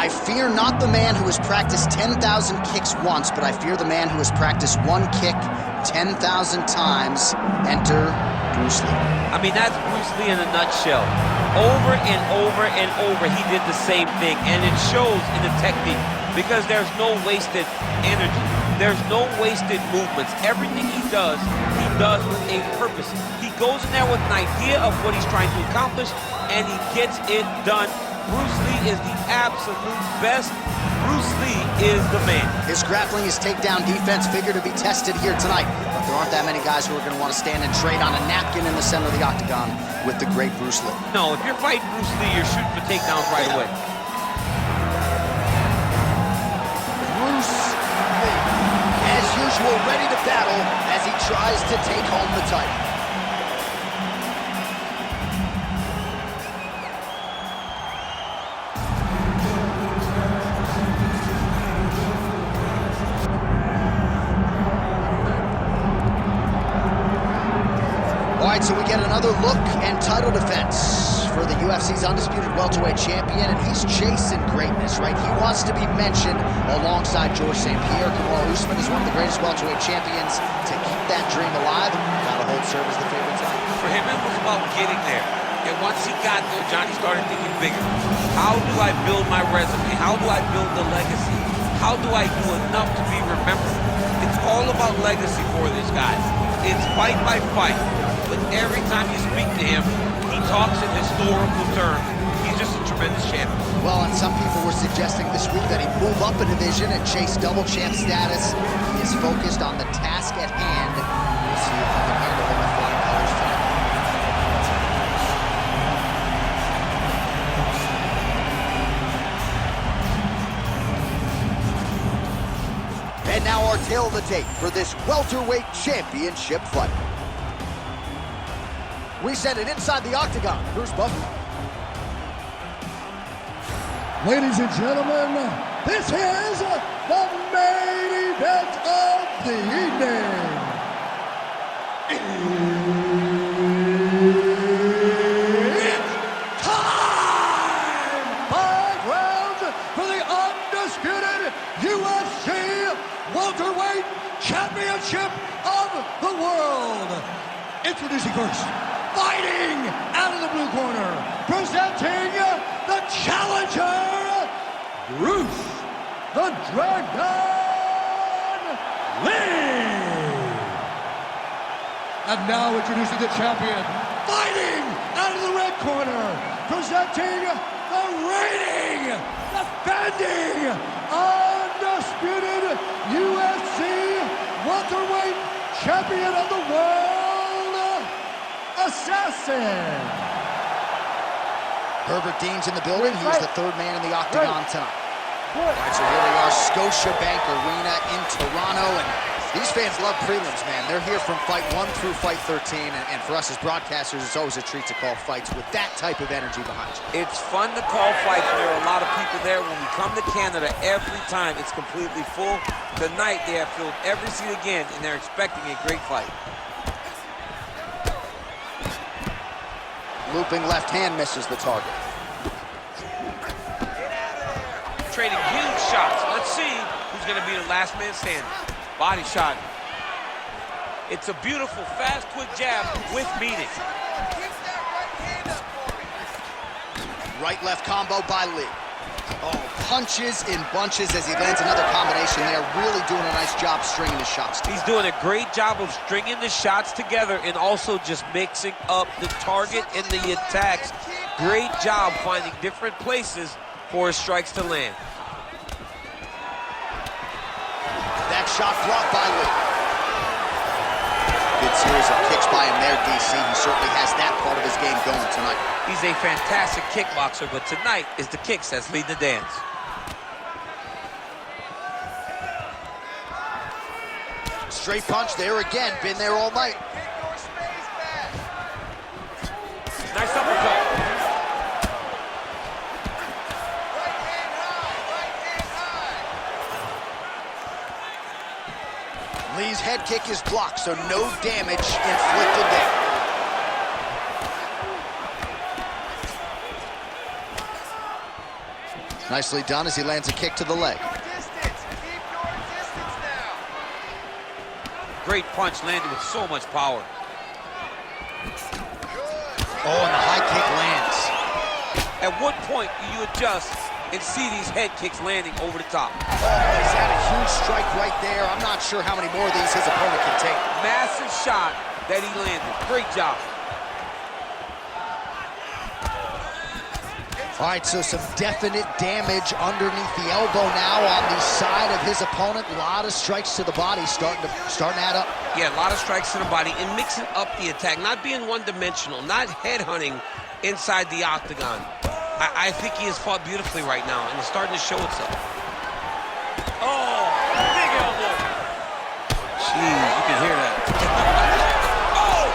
I fear not the man who has practiced 10,000 kicks once, but I fear the man who has practiced one kick 10,000 times. Enter Bruce Lee. I mean, that's Bruce Lee in a nutshell. Over and over and over, he did the same thing, and it shows in the technique because there's no wasted energy. There's no wasted movements. Everything he does with a purpose. He goes in there with an idea of what he's trying to accomplish, and he gets it done. Bruce Lee is the absolute best. Bruce Lee is the man. His grappling, his takedown defense figure to be tested here tonight. But there aren't that many guys who are going to want to stand and trade on a napkin in the center of the octagon with the great Bruce Lee. No, if you're fighting Bruce Lee, you're shooting for takedowns right away. Bruce Lee, as usual, ready to battle as he tries to take home the title. So we get another look and title defense for the UFC's undisputed welterweight champion, and he's chasing greatness, right? He wants to be mentioned alongside George St. Pierre. Kowloon is one of the greatest welterweight champions to keep that dream alive. Gotta hold serve as the favorite tonight. For him, it was about getting there. And once he got there, Johnny started thinking bigger. How do I build my resume? How do I build the legacy? How do I do enough to be remembered? It's all about legacy for this guy. It's fight by fight. But every time you speak to him, he talks in historical terms. He's just a tremendous champion. Well, and some people were suggesting this week that he move up a division and chase double champ status. He is focused on the task at hand. We'll see if he can handle it with flying colors tonight. And now our tail of the tape for this welterweight championship fight. We send it inside the octagon. Bruce Buffer. Ladies and gentlemen, this is the main event of the evening. It's time! 5 rounds for the undisputed UFC welterweight championship of the world. Introducing first, fighting out of the blue corner, presenting the challenger, Bruce the Dragon Lee. And now introducing the champion, fighting out of the red corner, presenting the reigning, defending, undisputed UFC welterweight champion of the world, Assassin. Herbert Dean's in the building. He's the third man in the octagon tonight. All right, so here we are, Scotiabank Arena in Toronto, and these fans love prelims, man. They're here from fight 1 through fight 13, and for us as broadcasters, it's always a treat to call fights with that type of energy behind you. It's fun to call fights. There are a lot of people there. When we come to Canada, every time it's completely full. Tonight, they have filled every seat again, and they're expecting a great fight. Looping left hand misses the target. Trading huge shots. Let's see who's going to be the last man standing. Body shot. It's a beautiful, fast, quick jab with meaning. Right-left combo by Lee. Oh, punches in bunches as he lands another combination there. Really doing a nice job stringing his shots together. He's doing a great job of stringing the shots together and also just mixing up the target and the attacks. Great job finding different places for his strikes to land. That shot blocked by Lee. Good series of kicks by him there, DC. He certainly has that part of his game going tonight. He's a fantastic kickboxer, but tonight is the kicks that's leading the dance. Straight punch there again. Been there all night. Nice uppercut. Lee's head kick is blocked, so no damage inflicted there. Nicely done as he lands a kick to the leg. Great punch landed with so much power. Oh, and the high kick lands. At what point do you adjust and see these head kicks landing over the top? Oh, he's had a huge strike right there. I'm not sure how many more of these his opponent can take. Massive shot that he landed. Great job. All right, so some definite damage underneath the elbow now on the side of his opponent. A lot of strikes to the body starting to add up. Yeah, a lot of strikes to the body and mixing up the attack, not being one-dimensional, not headhunting inside the octagon. I think he has fought beautifully right now, and it's starting to show itself. Oh, big elbow. Jeez, you can hear that. Oh,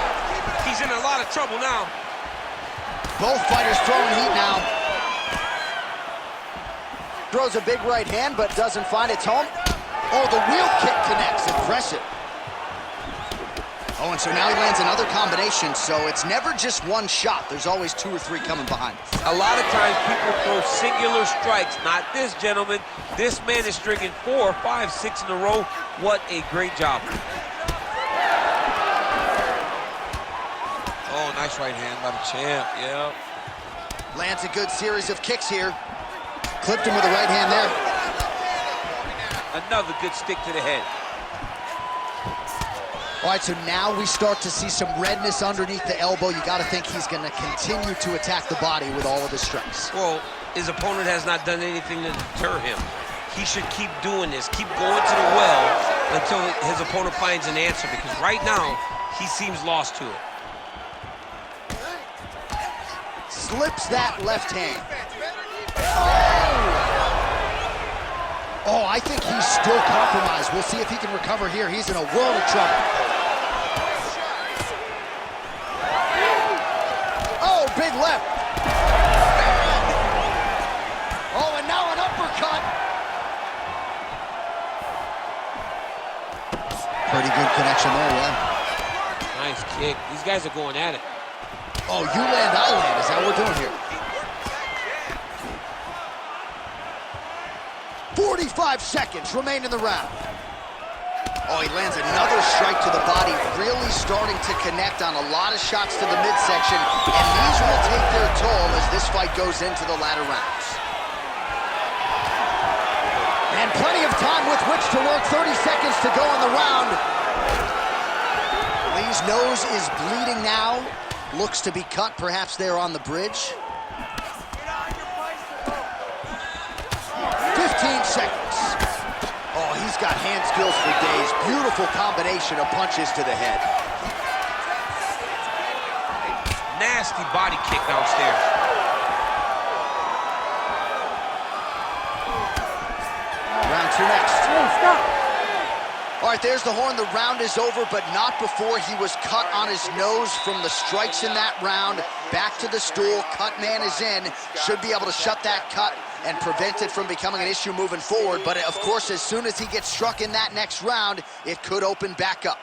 he's in a lot of trouble now. Both fighters throwing heat now. Throws a big right hand, but doesn't find its home. Oh, the wheel kick connects. Impressive. Oh, and so now he lands another combination, so it's never just one shot. There's always 2 or 3 coming behind. A lot of times people throw singular strikes. Not this gentleman. This man is stringing 4, 5, 6 in a row. What a great job. Oh, nice right hand by the champ, yeah. Lands a good series of kicks here. Clipped him with the right hand there. Another good stick to the head. All right, so now we start to see some redness underneath the elbow. You got to think he's going to continue to attack the body with all of his strikes. Well, his opponent has not done anything to deter him. He should keep doing this, keep going to the well until his opponent finds an answer, because right now, he seems lost to it. Slips that left hand. Oh, I think he's still compromised. We'll see if he can recover here. He's in a world of trouble. Oh, big left. Oh, and now an uppercut. Pretty good connection there, yeah. Nice kick. These guys are going at it. Oh, you land, I land. Is that what we're doing here? 45 seconds remain in the round. Oh, he lands another strike to the body, really starting to connect on a lot of shots to the midsection, and these will take their toll as this fight goes into the latter rounds. And plenty of time with which to work, 30 seconds to go in the round. Lee's nose is bleeding now, looks to be cut perhaps there on the bridge. 15 seconds. Oh, he's got hand skills for days. Beautiful combination of punches to the head. Nasty body kick downstairs. Round 2 next. Hey, stop. All right, there's the horn. The round is over, but not before he was cut on his nose from the strikes in that round. Back to the stool. Cut man is in. Should be able to shut that cut and prevent it from becoming an issue moving forward. But, of course, as soon as he gets struck in that next round, it could open back up.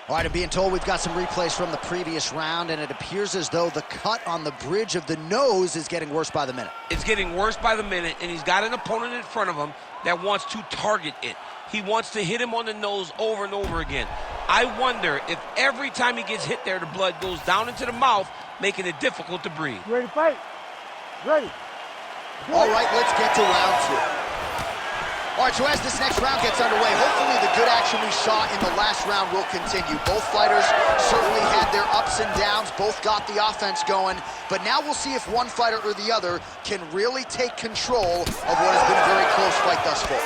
All right, I'm being told we've got some replays from the previous round, and it appears as though the cut on the bridge of the nose is getting worse by the minute. It's getting worse by the minute, and he's got an opponent in front of him that wants to target it. He wants to hit him on the nose over and over again. I wonder if every time he gets hit there, the blood goes down into the mouth, making it difficult to breathe. Ready to fight? Ready. All right, let's get to round 2. All right, so as this next round gets underway, hopefully the good action we saw in the last round will continue. Both fighters certainly had their ups and downs, both got the offense going, but now we'll see if one fighter or the other can really take control of what has been a very close fight thus far.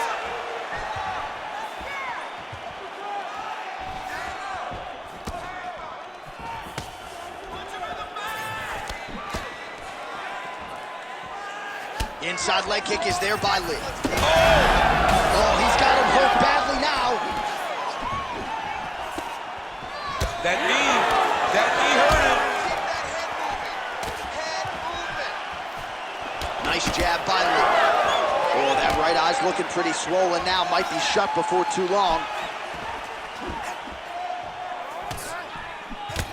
Inside leg kick is there by Lee. Oh, he's got him hurt badly now. That knee hurt him. Nice jab by Lee. Oh, that right eye's looking pretty swollen now. Might be shut before too long.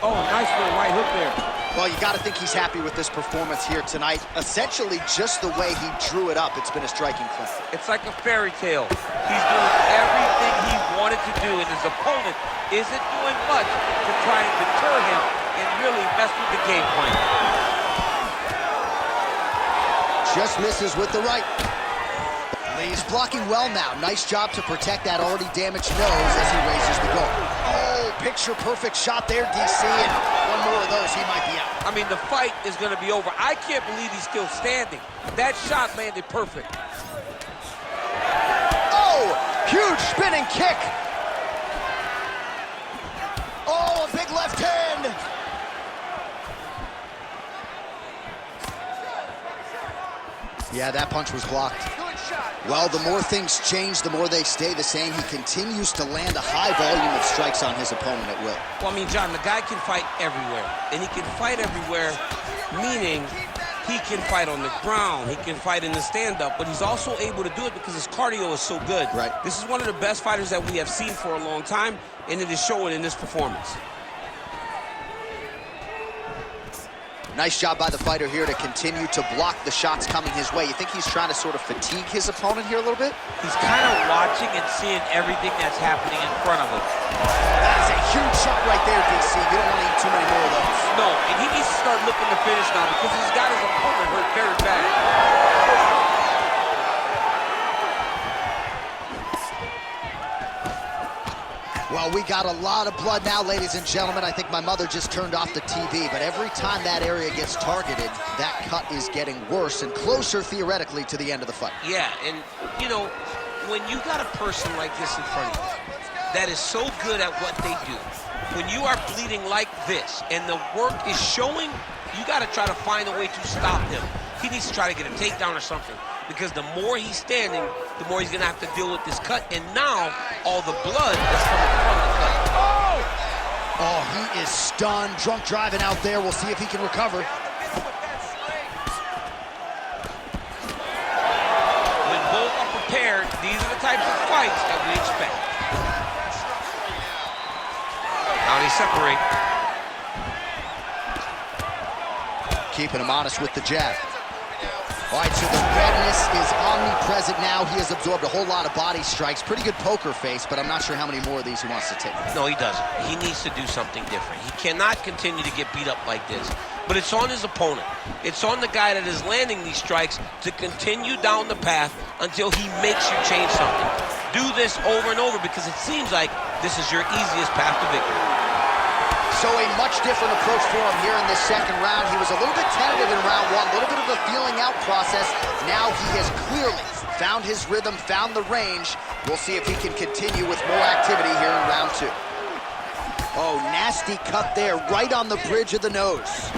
Oh, nice little right hook there. Well, you got to think he's happy with this performance here tonight. Essentially, just the way he drew it up, it's been a striking clip. It's like a fairy tale. He's doing everything he wanted to do, and his opponent isn't doing much to try and deter him and really mess with the game plan. Just misses with the right. Lee's blocking well now. Nice job to protect that already damaged nose as he raises the goal. Oh, picture-perfect shot there, DC, and one more of those, he might be out. I mean, the fight is going to be over. I can't believe he's still standing. That shot landed perfect. Oh, huge spinning kick. Oh, a big left hand. Yeah, that punch was blocked. Well, the more things change, the more they stay the same. He continues to land a high volume of strikes on his opponent at will. Well, I mean, John, the guy can fight everywhere. And he can fight everywhere, meaning he can fight on the ground, he can fight in the stand-up, but he's also able to do it because his cardio is so good. Right. This is one of the best fighters that we have seen for a long time, and it is showing in this performance. Nice job by the fighter here to continue to block the shots coming his way. You think he's trying to sort of fatigue his opponent here a little bit? He's kind of watching and seeing everything that's happening in front of him. That is a huge shot right there, DC. You don't want to eat too many more of those. No, and he needs to start looking to finish now because he's got his opponent hurt very bad. Well, we got a lot of blood now, ladies and gentlemen. I think my mother just turned off the TV, but every time that area gets targeted, that cut is getting worse and closer, theoretically, to the end of the fight. Yeah, and, you know, when you got a person like this in front of you that is so good at what they do, when you are bleeding like this and the work is showing, you got to try to find a way to stop him. He needs to try to get a takedown or something, because the more he's standing, the more he's going to have to deal with this cut. And now, all the blood is coming from the cut. Oh, he is stunned, drunk driving out there. We'll see if he can recover. When both are prepared, these are the types of fights that we expect. Now they separate. Keeping him honest with the jab. All right, so the redness is omnipresent now. He has absorbed a whole lot of body strikes. Pretty good poker face, but I'm not sure how many more of these he wants to take. No, he doesn't. He needs to do something different. He cannot continue to get beat up like this. But it's on his opponent. It's on the guy that is landing these strikes to continue down the path until he makes you change something. Do this over and over, because it seems like this is your easiest path to victory. So a much different approach for him here in this second round. He was a little bit tentative in round one, a little bit of a feeling out process. Now he has clearly found his rhythm, found the range. We'll see if he can continue with more activity here in round two. Oh, nasty cut there, right on the bridge of the nose.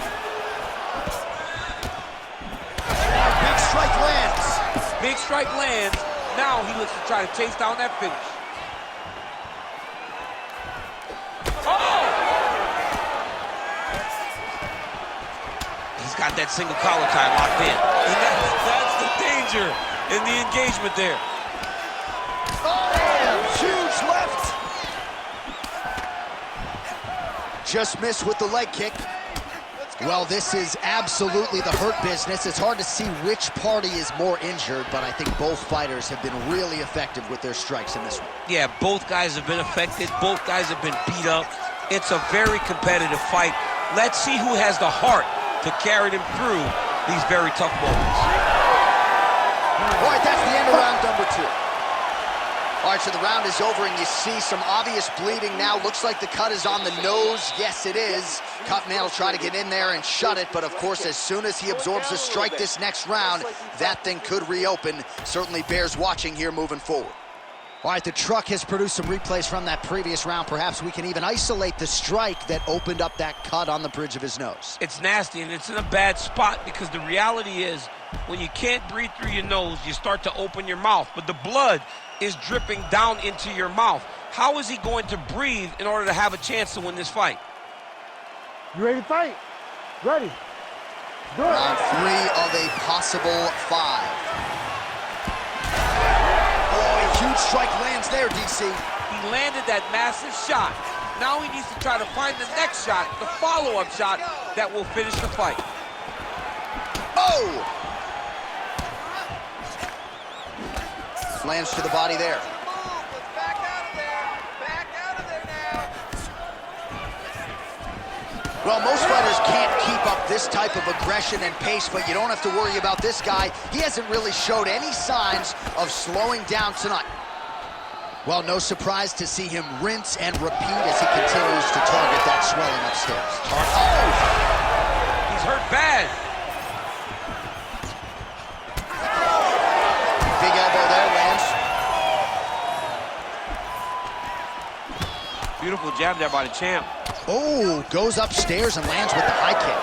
Big strike lands. Big strike lands. Now he looks to try to chase down that finish. Oh! He's got that single collar tie locked in. And that's the danger in the engagement there. Oh, huge left. Just missed with the leg kick. Well, this is absolutely the hurt business. It's hard to see which party is more injured, but I think both fighters have been really effective with their strikes in this one. Yeah, both guys have been affected. Both guys have been beat up. It's a very competitive fight. Let's see who has the heart to carry them through these very tough moments. All right, that's the end of round number two. All right, so the round is over, and you see some obvious bleeding now. Looks like the cut is on the nose. Yes, it is. Cutman will try to get in there and shut it, but of course, as soon as he absorbs a strike this next round, that thing could reopen. Certainly bears watching here moving forward. All right, the truck has produced some replays from that previous round. Perhaps we can even isolate the strike that opened up that cut on the bridge of his nose. It's nasty, and it's in a bad spot, because the reality is, when you can't breathe through your nose, you start to open your mouth, but the blood is dripping down into your mouth. How is he going to breathe in order to have a chance to win this fight? You ready to fight? Ready. Do it. Round three of a possible five. Oh, a huge strike lands there, DC. He landed that massive shot Now he needs to try to find the next shot, the follow-up shot that will finish the fight. Oh! Lands to the body there. Well, most fighters can't keep up this type of aggression and pace, but you don't have to worry about this guy. He hasn't really showed any signs of slowing down tonight. Well, no surprise to see him rinse and repeat as he continues to target that swelling upstairs. Oh! He's hurt bad. Big elbow there, lands. Beautiful jab there by the champ. Oh, goes upstairs and lands with the high kick.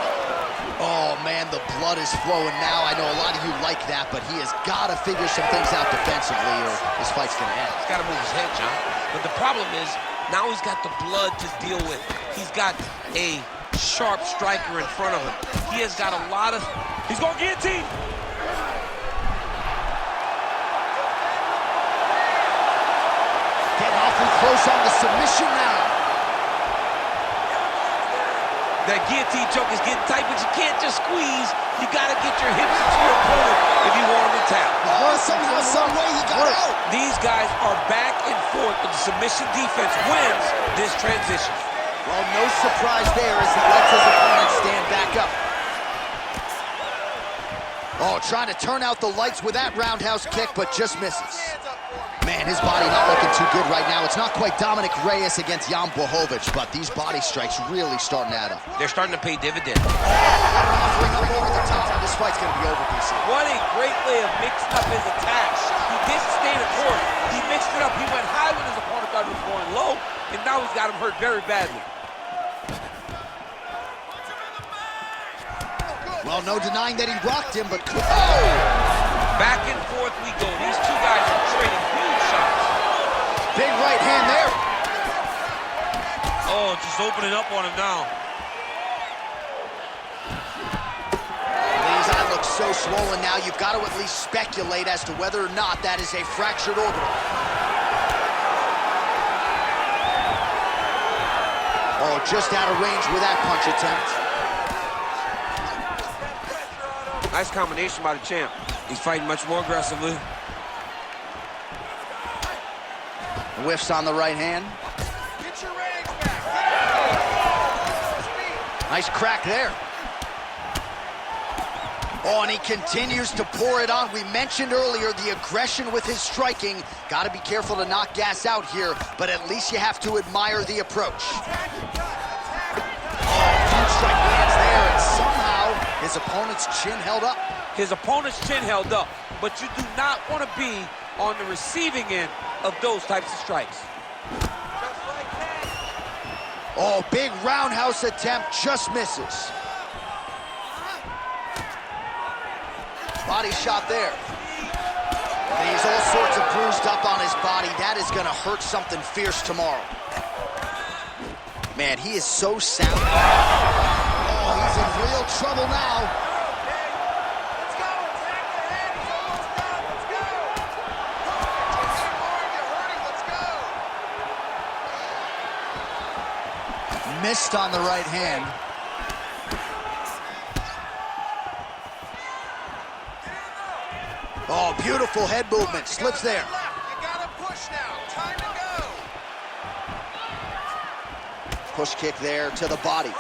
Oh, man, the blood is flowing now. I know a lot of you like that, but he has got to figure some things out defensively or this fight's going to end. He's got to move his head, John. But the problem is, now he's got the blood to deal with. He's got a sharp striker in front of him. He has got a lot of... He's going to guillotine! Getting awfully close on the submission now. That guillotine choke is getting tight, but you can't just squeeze. You got to get your hips to your opponent if you want him to tap. Oh, somehow, some way he got out. These guys are back and forth, but the submission defense wins this transition. Well, no surprise there as he lets his opponent stand back up. Oh, trying to turn out the lights with that roundhouse kick, but just misses. Man, his body not looking too good right now. It's not quite Dominic Reyes against Jan Blachowicz, but these body strikes really starting to add up. They're starting to pay dividends. Offering up over the top. This fight's going to be over, DC. What a great way of mixing up his attacks. He didn't stay the course. He mixed it up. He went high when his opponent thought he was going low, and now he's got him hurt very badly. Well, no denying that he rocked him, but... Oh! Back and forth we go. These two guys are trading huge shots. Big right hand there. Oh, just opening up on him now. Lee's eye looks so swollen now, you've got to at least speculate as to whether or not that is a fractured orbital. Oh, just out of range with that punch attempt. Nice combination by the champ. He's fighting much more aggressively. Whiffs on the right hand. Get your range back. Nice crack there. Oh, and he continues to pour it on. We mentioned earlier the aggression with his striking. Got to be careful to not gas out here, but at least you have to admire the approach. Huge strike lands there, and somehow his opponent's chin held up. His opponent's chin held up, but you do not want to be on the receiving end of those types of strikes. Oh, big roundhouse attempt, just misses. Body shot there. He's all sorts of bruised up on his body. That is gonna hurt something fierce tomorrow. Man, he is so sound. Oh, he's in real trouble now. Missed on the right hand. Oh, beautiful head movement. Slips there. You gotta push now. Time to go. Push kick there to the body.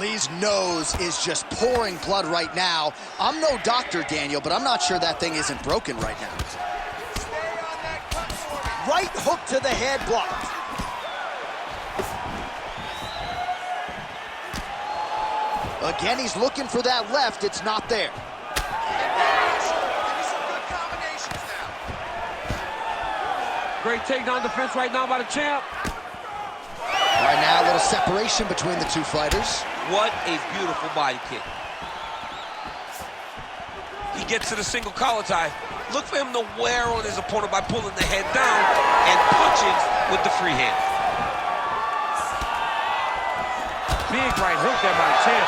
Lee's nose is just pouring blood right now. I'm no doctor, Daniel, but I'm not sure that thing isn't broken right now. Stay on that cut for me. Right hook to the head, blocked. Again, he's looking for that left. It's not there. Give me some good combinations now. Great takedown defense right now by the champ. Right now, a little separation between the two fighters. What a beautiful body kick. He gets to the single collar tie. Look for him to wear on his opponent by pulling the head down and punching with the free hand. Big right hook there by the champ.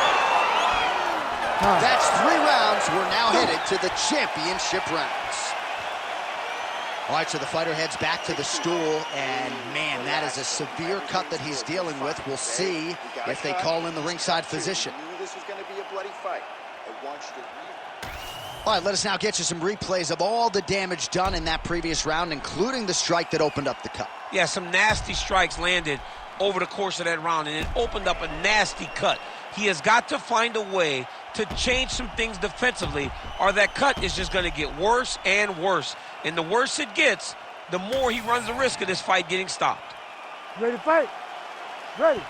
That's 3 rounds. We're now headed to the championship rounds. All right, so the fighter heads back to the stool, and man, that is a severe cut that he's dealing with. We'll see if they call in the ringside physician. I knew this was going to be a bloody fight. I want you to All right, let us now get you some replays of all the damage done in that previous round, including the strike that opened up the cut. Yeah, some nasty strikes landed over the course of that round, and it opened up a nasty cut. He has got to find a way to change some things defensively, or that cut is just going to get worse and worse. And the worse it gets, the more he runs the risk of this fight getting stopped. Ready to fight? Ready.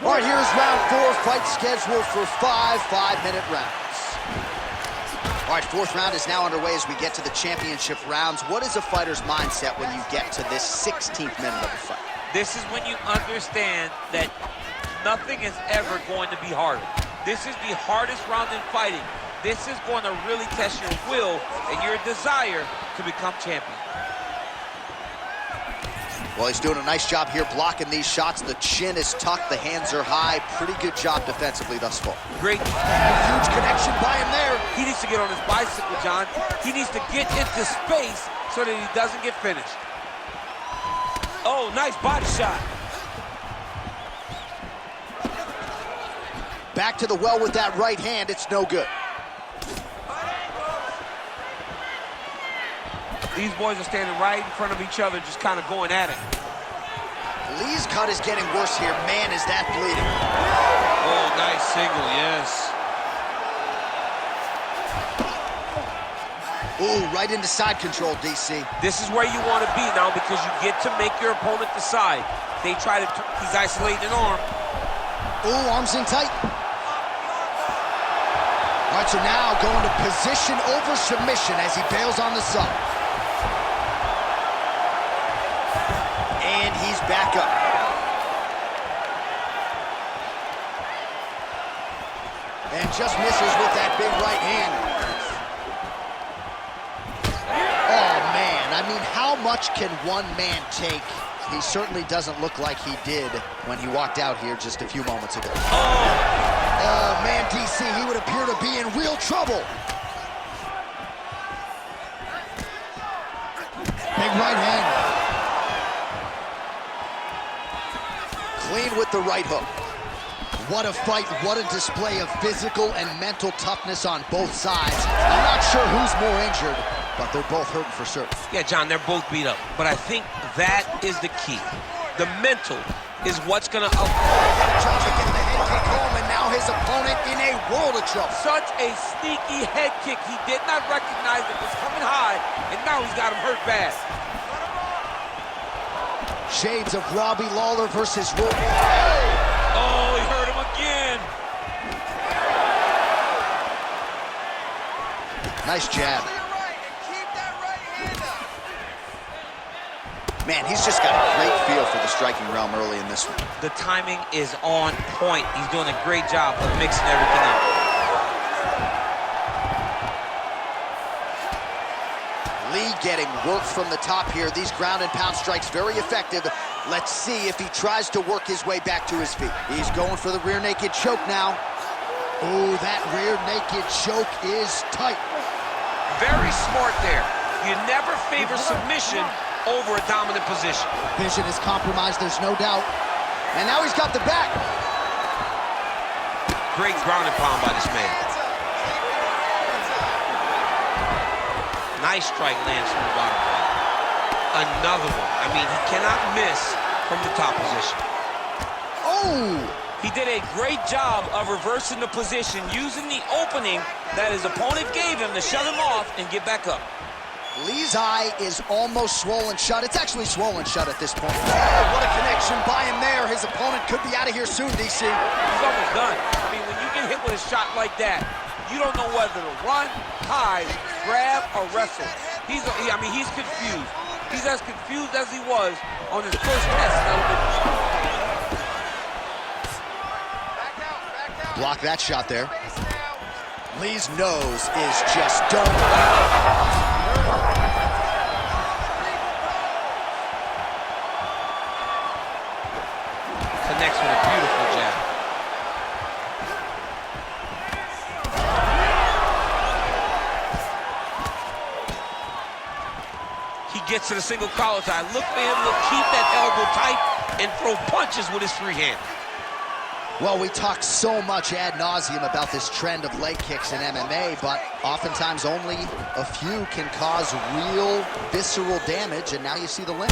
All right, here's round 4, fight scheduled for 5 5-minute rounds. All right, 4th round is now underway as we get to the championship rounds. What is a fighter's mindset when you get to this 16th minute of the fight? This is when you understand that nothing is ever going to be harder. This is the hardest round in fighting. This is going to really test your will and your desire to become champion. Well, he's doing a nice job here blocking these shots. The chin is tucked, the hands are high. Pretty good job defensively thus far. Great. Huge connection by him there. He needs to get on his bicycle, John. He needs to get into space so that he doesn't get finished. Oh, nice body shot. Back to the well with that right hand. It's no good. These boys are standing right in front of each other, just kind of going at it. Lee's cut is getting worse here. Man, is that bleeding. Oh, nice single, yes. Ooh, right into side control, DC. This is where you want to be now because you get to make your opponent decide. They try to, he's isolating an arm. Ooh, arms in tight. All right, so now going to position over submission as he bails on the sub. And he's back up. And just misses with that big right hand. Oh, man. I mean, how much can one man take? He certainly doesn't look like he did when he walked out here just a few moments ago. Oh, man, DC, he would appear to be in real trouble. Big right hand. Clean with the right hook. What a fight, what a display of physical and mental toughness on both sides. I'm not sure who's more injured, but they're both hurting for certain. Yeah, John, they're both beat up, but I think that is the key. The mental is what's going to... Trying to get the head kick home, and now his opponent in a world of trouble. Such a sneaky head kick. He did not recognize it was coming high, and now he's got him hurt bad. Shades of Robbie Lawler versus Logan. Oh, he hurt him again. Nice jab. Man, he's just got a great feel for the striking realm early in this one. The timing is on point. He's doing a great job of mixing everything up. Lee getting work from the top here. These ground and pound strikes very effective. Let's see if he tries to work his way back to his feet. He's going for the rear naked choke now. Oh, that rear naked choke is tight. Very smart there. You never favor submission over a dominant position. Vision is compromised, there's no doubt. And now he's got the back. Great ground and pound by this man. Nice strike lands from the bottom plate. Another one. I mean, he cannot miss from the top position. Oh! He did a great job of reversing the position, using the opening that his opponent gave him to shut him off and get back up. Lee's eye is almost swollen shut. It's actually swollen shut at this point. Oh, what a connection by him there. His opponent could be out of here soon, DC. He's almost done. I mean, when you get hit with a shot like that, you don't know whether to run, hide, grab, or wrestle. He's confused. He's as confused as he was on his first test. Block that shot there. Lee's nose is just domed. Connects with a beautiful jab. He gets to the single collar tie. Look for him to keep that elbow tight and throw punches with his free hand. Well, we talk so much ad nauseum about this trend of leg kicks in MMA, but oftentimes only a few can cause real visceral damage, and now you see the link.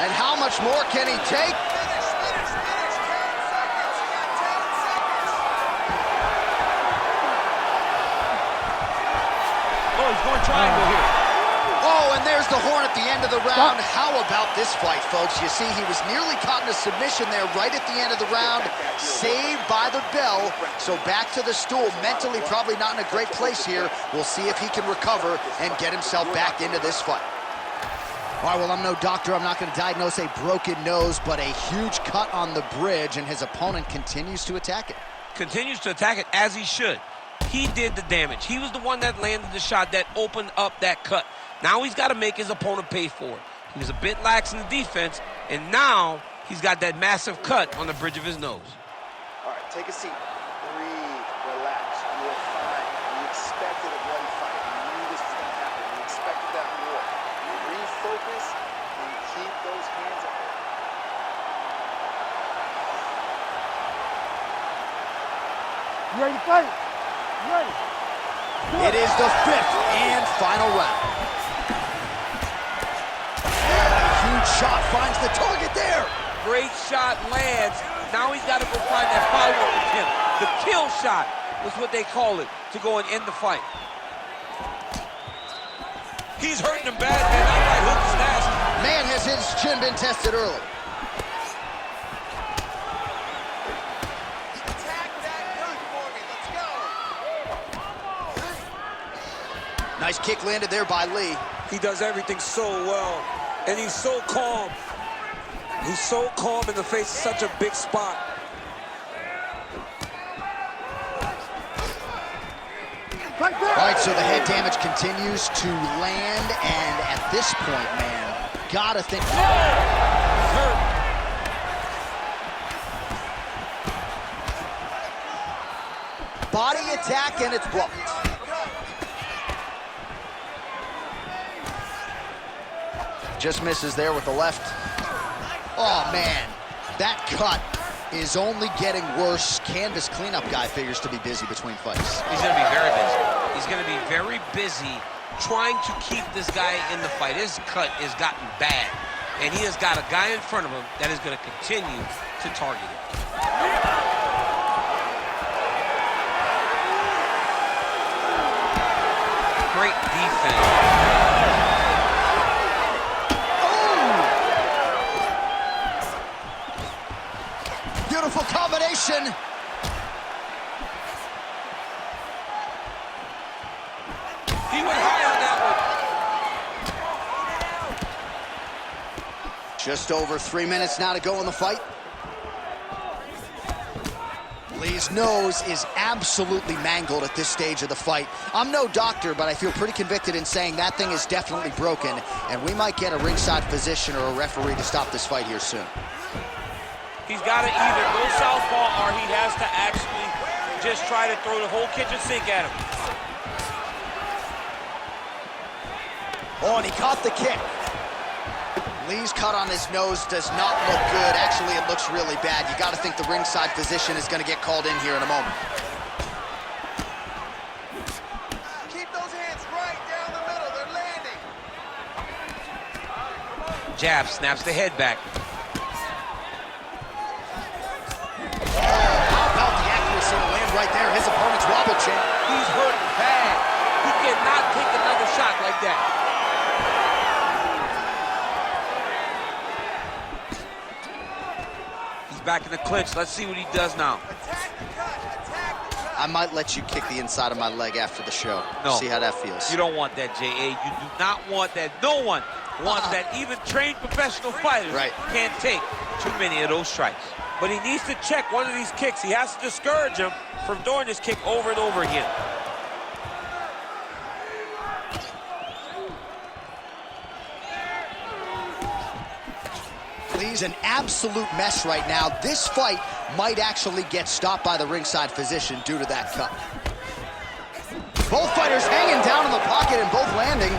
And how much more can he take? Triangle here. Oh, and there's the horn at the end of the round. How about this fight, folks? You see, he was nearly caught in a submission there right at the end of the round, saved by the bell. So back to the stool, mentally probably not in a great place here. We'll see if he can recover and get himself back into this fight. All right, well, I'm no doctor. I'm not going to diagnose a broken nose, but a huge cut on the bridge, and his opponent continues to attack it. Continues to attack it as he should. He did the damage. He was the one that landed the shot that opened up that cut. Now he's got to make his opponent pay for it. He was a bit lax in the defense, and now he's got that massive cut on the bridge of his nose. All right, take a seat. Breathe, relax. You are fine. We expected a bloody fight. We knew this was going to happen. We expected that war. Refocus and keep those hands up. You ready to fight? Ready. It is the fifth and final round. A huge shot finds the target there. Great shot lands. Now he's got to go find that follow-up with him. The kill shot was what they call it, to go and end the fight. He's hurting him bad, man. That right hook is nasty. Man, has his chin been tested early. Nice kick landed there by Lee. He does everything so well, and he's so calm. He's so calm in the face of such a big spot. All right, so the head damage continues to land, and at this point, man, gotta think. He's hurt. Body attack, and it's blocked. Just misses there with the left. Oh, man, that cut is only getting worse. Canvas cleanup guy figures to be busy between fights. He's going to be very busy. He's going to be very busy trying to keep this guy in the fight. His cut has gotten bad, and he has got a guy in front of him that is going to continue to target him. Great defense. Beautiful combination. He went high on that one. Just over 3 minutes now to go in the fight. Lee's nose is absolutely mangled at this stage of the fight. I'm no doctor, but I feel pretty convicted in saying that thing is definitely broken, and we might get a ringside physician or a referee to stop this fight here soon. He's got to either go southpaw or he has to actually just try to throw the whole kitchen sink at him. Oh, and he caught the kick. Lee's cut on his nose does not look good. Actually, it looks really bad. You got to think the ringside physician is going to get called in here in a moment. Keep those hands right down the middle. They're landing. Jab, snaps the head back. How about the accuracy to land right there? His opponent's wobble champ. He's hurt bad. He cannot take another shot like that. He's back in the clinch. Let's see what he does now. Attack the cut. Attack the cut. I might let you kick the inside of my leg after the show. No. See how that feels. You don't want that, J.A. You do not want that. No one wants that. Even trained professional fighters can't take too many of those strikes. But he needs to check one of these kicks. He has to discourage him from doing this kick over and over again. Lee's an absolute mess right now. This fight might actually get stopped by the ringside physician due to that cut. Both fighters hanging down in the pocket and both landing.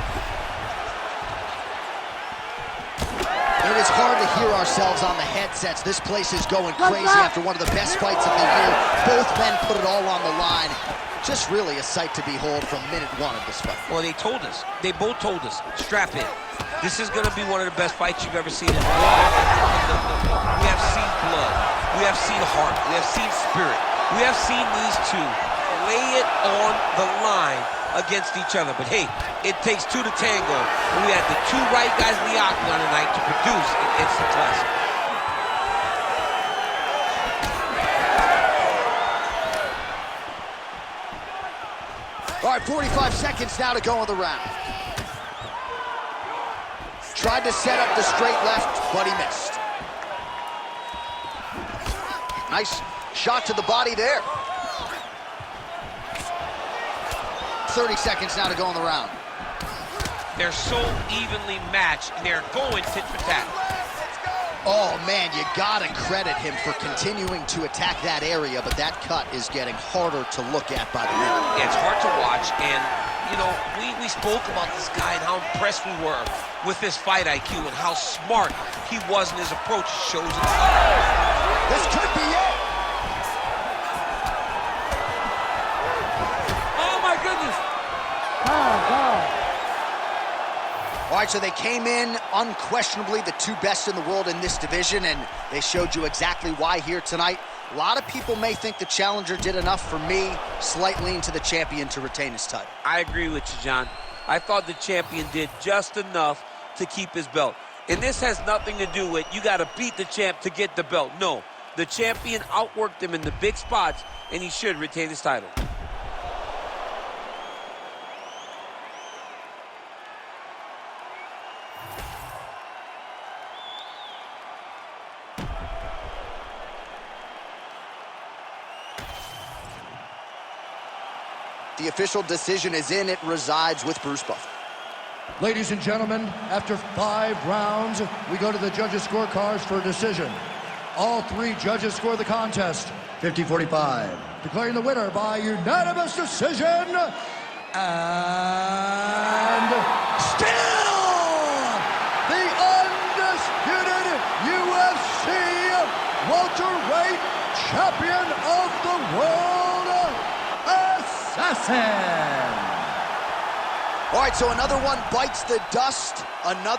It is hard to hear ourselves on the headsets. This place is going crazy after one of the best fights of the year. Both men put it all on the line. Just really a sight to behold from minute one of this fight. Well, they told us. They both told us. Strap in. This is going to be one of the best fights you've ever seen in your life. We have seen blood. We have seen heart. We have seen spirit. We have seen these two lay it on the line against each other. But hey, it takes two to tango. And we had the two right guys in the octagon tonight to produce an instant classic. All right, 45 seconds now to go in the round. Tried to set up the straight left, but he missed. Nice shot to the body there. 30 seconds now to go in the round. They're so evenly matched, and they're going tit for tat. Oh, man, you gotta credit him for continuing to attack that area, but that cut is getting harder to look at by the minute. Yeah, it's hard to watch, and, you know, we spoke about this guy and how impressed we were with his fight IQ and how smart he was in his approach. It shows it. This could be it. Oh, my goodness. All right, so they came in unquestionably the two best in the world in this division, and they showed you exactly why here tonight. A lot of people may think the challenger did enough. For me, slight lean to the champion to retain his title. I agree with you, John. I thought the champion did just enough to keep his belt. And this has nothing to do with you got to beat the champ to get the belt. No, the champion outworked him in the big spots, and he should retain his title. The official decision is in. It resides with Bruce Buffer. Ladies and gentlemen, after 5 rounds, we go to the judges' scorecards for a decision. All 3 judges score the contest 50-45. Declaring the winner by unanimous decision, and still the undisputed UFC welterweight champion of the world, Assassin. All right, so another one bites the dust. Another